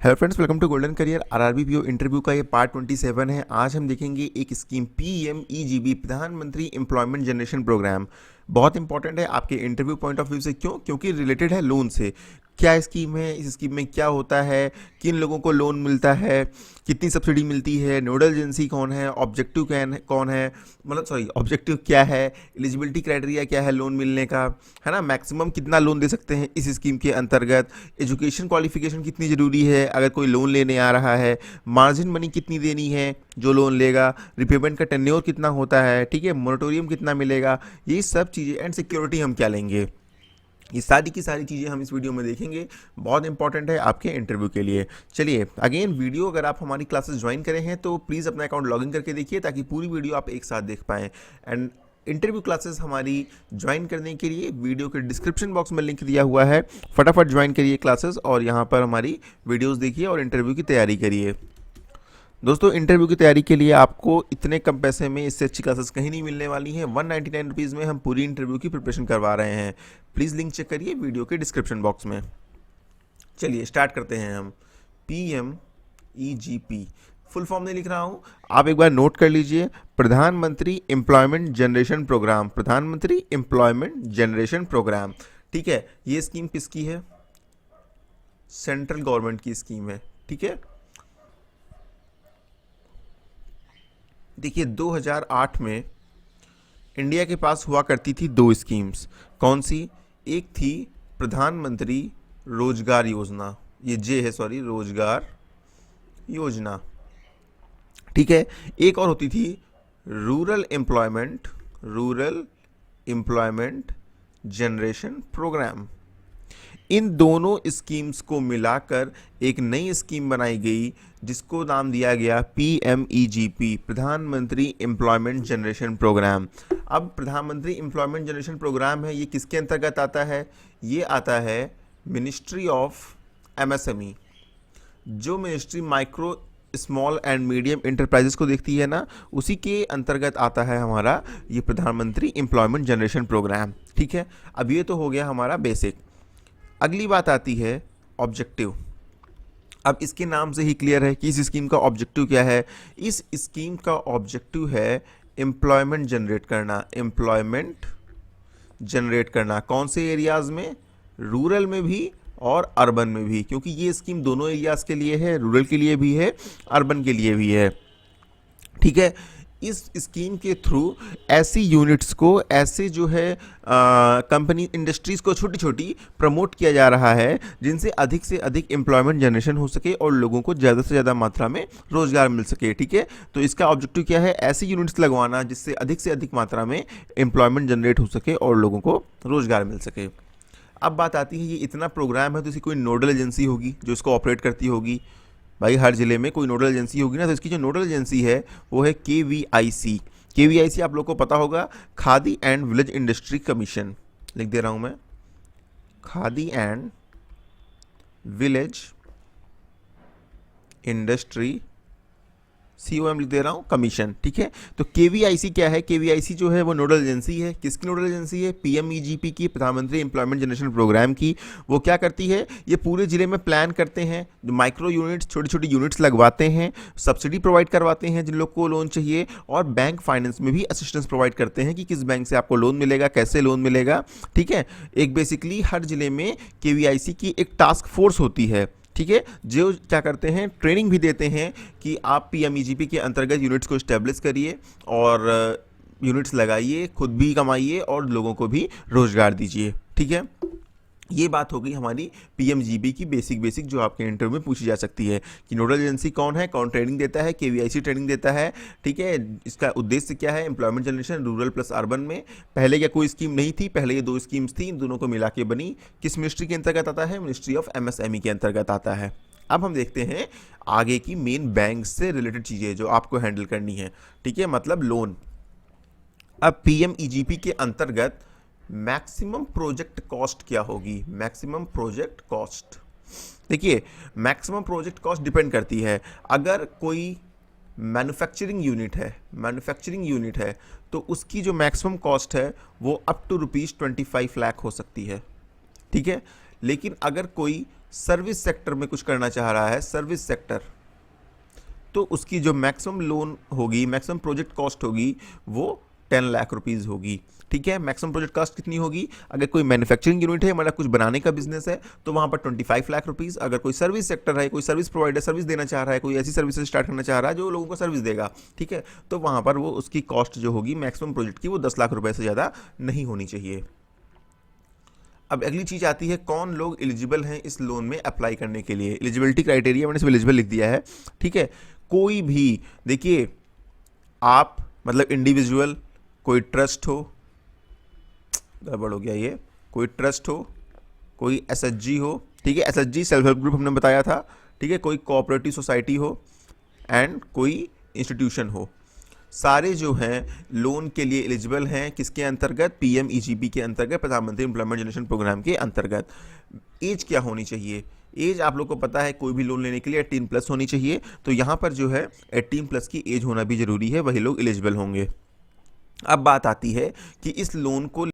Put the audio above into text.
Hello friends, welcome to Golden Career. RRB PO interview का ये part 27 है। आज हम देखेंगे एक स्कीम पीएमईजीबी, प्रधानमंत्री एम्प्लॉयमेंट जनरेशन प्रोग्राम। बहुत इंपॉर्टेंट है आपके इंटरव्यू पॉइंट ऑफ व्यू से। क्यों? क्योंकि रिलेटेड है लोन से। क्या स्कीम है, इस स्कीम में क्या होता है, किन लोगों को लोन मिलता है, कितनी सब्सिडी मिलती है, नोडल एजेंसी कौन है, ऑब्जेक्टिव कौन है, मतलब सॉरी ऑब्जेक्टिव क्या है, एलिजिबिलिटी क्राइटेरिया क्या है लोन मिलने का, है ना, मैक्सिमम कितना लोन दे सकते हैं इस स्कीम के अंतर्गत, एजुकेशन क्वालिफिकेशन कितनी ज़रूरी है अगर कोई लोन लेने आ रहा है, मार्जिन मनी कितनी देनी है जो लोन लेगा, रिपेमेंट का टेन्योर कितना होता है, ठीक है, मोरेटोरियम कितना मिलेगा, ये सब चीज़ें, एंड सिक्योरिटी हम क्या लेंगे, ये सारी की सारी चीज़ें हम इस वीडियो में देखेंगे। बहुत इंपॉर्टेंट है आपके इंटरव्यू के लिए। चलिए अगेन, वीडियो अगर आप हमारी क्लासेस ज्वाइन करें हैं तो प्लीज़ अपना अकाउंट लॉगिन करके देखिए ताकि पूरी वीडियो आप एक साथ देख पाएँ। एंड इंटरव्यू क्लासेस हमारी ज्वाइन करने के लिए वीडियो के डिस्क्रिप्शन बॉक्स में लिंक दिया हुआ है, फटाफट ज्वाइन करिए क्लासेस और यहाँ पर हमारी वीडियोस देखिए और इंटरव्यू की तैयारी करिए। दोस्तों, इंटरव्यू की तैयारी के लिए आपको इतने कम पैसे में इससे अच्छी क्लासेस कहीं नहीं मिलने वाली हैं। 199 रुपीज़ में हम पूरी इंटरव्यू की प्रिपरेशन करवा रहे हैं। प्लीज़ लिंक चेक करिए वीडियो के डिस्क्रिप्शन बॉक्स में। चलिए स्टार्ट करते हैं हम। PMEGP फुल फॉर्म नहीं लिख रहा हूँ, आप एक बार नोट कर लीजिए। प्रधानमंत्री एम्प्लॉयमेंट जनरेशन प्रोग्राम, प्रधानमंत्री एम्प्लॉयमेंट जनरेशन प्रोग्राम। ठीक है, ये स्कीम किसकी है? सेंट्रल गवर्नमेंट की स्कीम है। ठीक है, देखिए 2008 में इंडिया के पास हुआ करती थी दो स्कीम्स। कौन सी? एक थी प्रधानमंत्री रोजगार योजना, ये जे है, सॉरी, रोजगार योजना। ठीक है, एक और होती थी रूरल एम्प्लॉयमेंट जनरेशन प्रोग्राम। इन दोनों स्कीम्स को मिलाकर एक नई स्कीम बनाई गई जिसको नाम दिया गया PMEGP, प्रधानमंत्री एम्प्लॉयमेंट जनरेशन प्रोग्राम। अब प्रधानमंत्री एम्प्लॉयमेंट जनरेशन प्रोग्राम है, ये किसके अंतर्गत आता है? ये आता है मिनिस्ट्री ऑफ MSME। जो ministry micro small and medium enterprises को देखती है ना, उसी के अंतर्गत आता है हमारा ये प्रधानमंत्री एम्प्लॉयमेंट जनरेशन प्रोग्राम। ठीक है, अब ये तो हो गया हमारा बेसिक। अगली बात आती है ऑब्जेक्टिव। अब इसके नाम से ही क्लियर है कि इस स्कीम का ऑब्जेक्टिव क्या है। इस स्कीम का ऑब्जेक्टिव है एम्प्लॉयमेंट जनरेट करना। एम्प्लॉयमेंट जनरेट करना कौन से एरियाज में? रूरल में भी और अर्बन में भी, क्योंकि ये स्कीम दोनों एरियाज के लिए है, रूरल के लिए भी है, अर्बन के लिए भी है। ठीक है, इस स्कीम के थ्रू ऐसी यूनिट्स को, ऐसे जो है कंपनी इंडस्ट्रीज़ को छोटी छोटी प्रमोट किया जा रहा है जिनसे अधिक से अधिक एम्प्लॉयमेंट जनरेशन हो सके और लोगों को ज़्यादा से ज़्यादा मात्रा में रोजगार मिल सके। ठीक है, तो इसका ऑब्जेक्टिव क्या है? ऐसी यूनिट्स लगवाना जिससे अधिक से अधिक मात्रा में एम्प्लॉयमेंट जनरेट हो सके और लोगों को रोजगार मिल सके। अब बात आती है, ये इतना प्रोग्राम है तो इसकी कोई नोडल एजेंसी होगी जो इसको ऑपरेट करती होगी। भाई हर ज़िले में कोई नोडल एजेंसी होगी ना, तो इसकी जो नोडल एजेंसी है वो है KVIC। KVIC आप लोग को पता होगा, khadi and village industry commission. लिख दे रहा हूँ मैं, khadi and village industry, COM लिख दे रहा हूँ, कमीशन। ठीक है, तो KVIC क्या है? KVIC जो है वो नोडल एजेंसी है। किसकी नोडल एजेंसी है? PMEGP की, प्रधानमंत्री एम्प्लॉयमेंट जनरेशन प्रोग्राम की। वो क्या करती है? ये पूरे जिले में प्लान करते हैं, माइक्रो यूनिट्स, छोटी छोटी यूनिट्स लगवाते हैं, सब्सिडी प्रोवाइड करवाते हैं जिन लोग को लोन चाहिए, और बैंक फाइनेंस में भी असिस्टेंस प्रोवाइड करते हैं कि किस बैंक से आपको लोन मिलेगा, कैसे लोन मिलेगा। ठीक है, एक बेसिकली हर जिले में KVIC की एक टास्क फोर्स होती है। ठीक है, जो क्या करते हैं, ट्रेनिंग भी देते हैं कि आप PMEGP के अंतर्गत यूनिट्स को इस्टेब्लिश करिए और यूनिट्स लगाइए, खुद भी कमाइए और लोगों को भी रोजगार दीजिए। ठीक है, ये बात हो गई हमारी PMGP की बेसिक जो आपके इंटरव्यू में पूछी जा सकती है कि नोडल एजेंसी कौन है, कौन ट्रेनिंग देता है। KVIC ट्रेनिंग देता है। ठीक है, इसका उद्देश्य क्या है? Employment generation rural plus urban में। पहले क्या कोई स्कीम नहीं थी? पहले ये दो स्कीम्स थी, इन दोनों को मिला के बनी। किस मिनिस्ट्री के अंतर्गत आता है? मिनिस्ट्री ऑफ MSME के अंतर्गत आता है। अब हम देखते हैं आगे की मेन बैंक से रिलेटेड चीज़ें जो आपको हैंडल करनी है। ठीक है, मतलब लोन। अब PMEGP के अंतर्गत मैक्सिमम प्रोजेक्ट कॉस्ट क्या होगी? मैक्सिमम प्रोजेक्ट कॉस्ट, देखिए मैक्सिमम प्रोजेक्ट कॉस्ट डिपेंड करती है। अगर कोई मैन्युफैक्चरिंग यूनिट है तो उसकी जो मैक्सिमम कॉस्ट है वो अप टू ₹25 लाख हो सकती है। ठीक है, लेकिन अगर कोई सर्विस सेक्टर में कुछ करना चाह रहा है, सर्विस सेक्टर, तो उसकी जो मैक्सिमम लोन होगी, मैक्सिमम प्रोजेक्ट कॉस्ट होगी वो 10 लाख रुपीज़ होगी। ठीक है, मैक्सिमम प्रोजेक्ट कॉस्ट कितनी होगी? अगर कोई मैन्युफैक्चरिंग यूनिट है, मतलब कुछ बनाने का बिजनेस है, तो वहाँ पर 25 लाख रुपीज़। अगर कोई सर्विस सेक्टर है, कोई सर्विस प्रोवाइडर सर्विस देना चाह रहा है, कोई ऐसी सर्विसेज स्टार्ट करना चाह रहा है जो लोगों को सर्विस देगा, ठीक है, तो वहाँ पर वो उसकी कॉस्ट जो होगी मैक्सिमम प्रोजेक्ट की वो 10 लाख रुपये से ज़्यादा नहीं होनी चाहिए। अब अगली चीज आती है, कौन लोग एलिजिबल हैं इस लोन में अप्लाई करने के लिए। एलिजिबिलिटी क्राइटेरिया मैंने इसमें एलिजिबल लिख दिया है। ठीक है, कोई भी, देखिए आप मतलब इंडिविजुअल, कोई ट्रस्ट हो, गड़बड़ हो गया ये, कोई ट्रस्ट हो, कोई एसएचजी हो, ठीक है, एसएचजी सेल्फ हेल्प ग्रुप हमने बताया था, ठीक है, कोई कोऑपरेटिव सोसाइटी हो एंड कोई इंस्टीट्यूशन हो, सारे जो हैं लोन के लिए एलिजिबल हैं। किसके अंतर्गत? पीएमईजीपी के अंतर्गत, प्रधानमंत्री एम्प्लॉयमेंट जनरेशन प्रोग्राम के अंतर्गत। एज क्या होनी चाहिए? एज आप लोग को पता है कोई भी लोन लेने के लिए 18 प्लस होनी चाहिए, तो यहाँ पर जो है 18 प्लस की एज होना भी जरूरी है, वही लोग एलिजिबल होंगे। अब बात आती है कि इस लोन को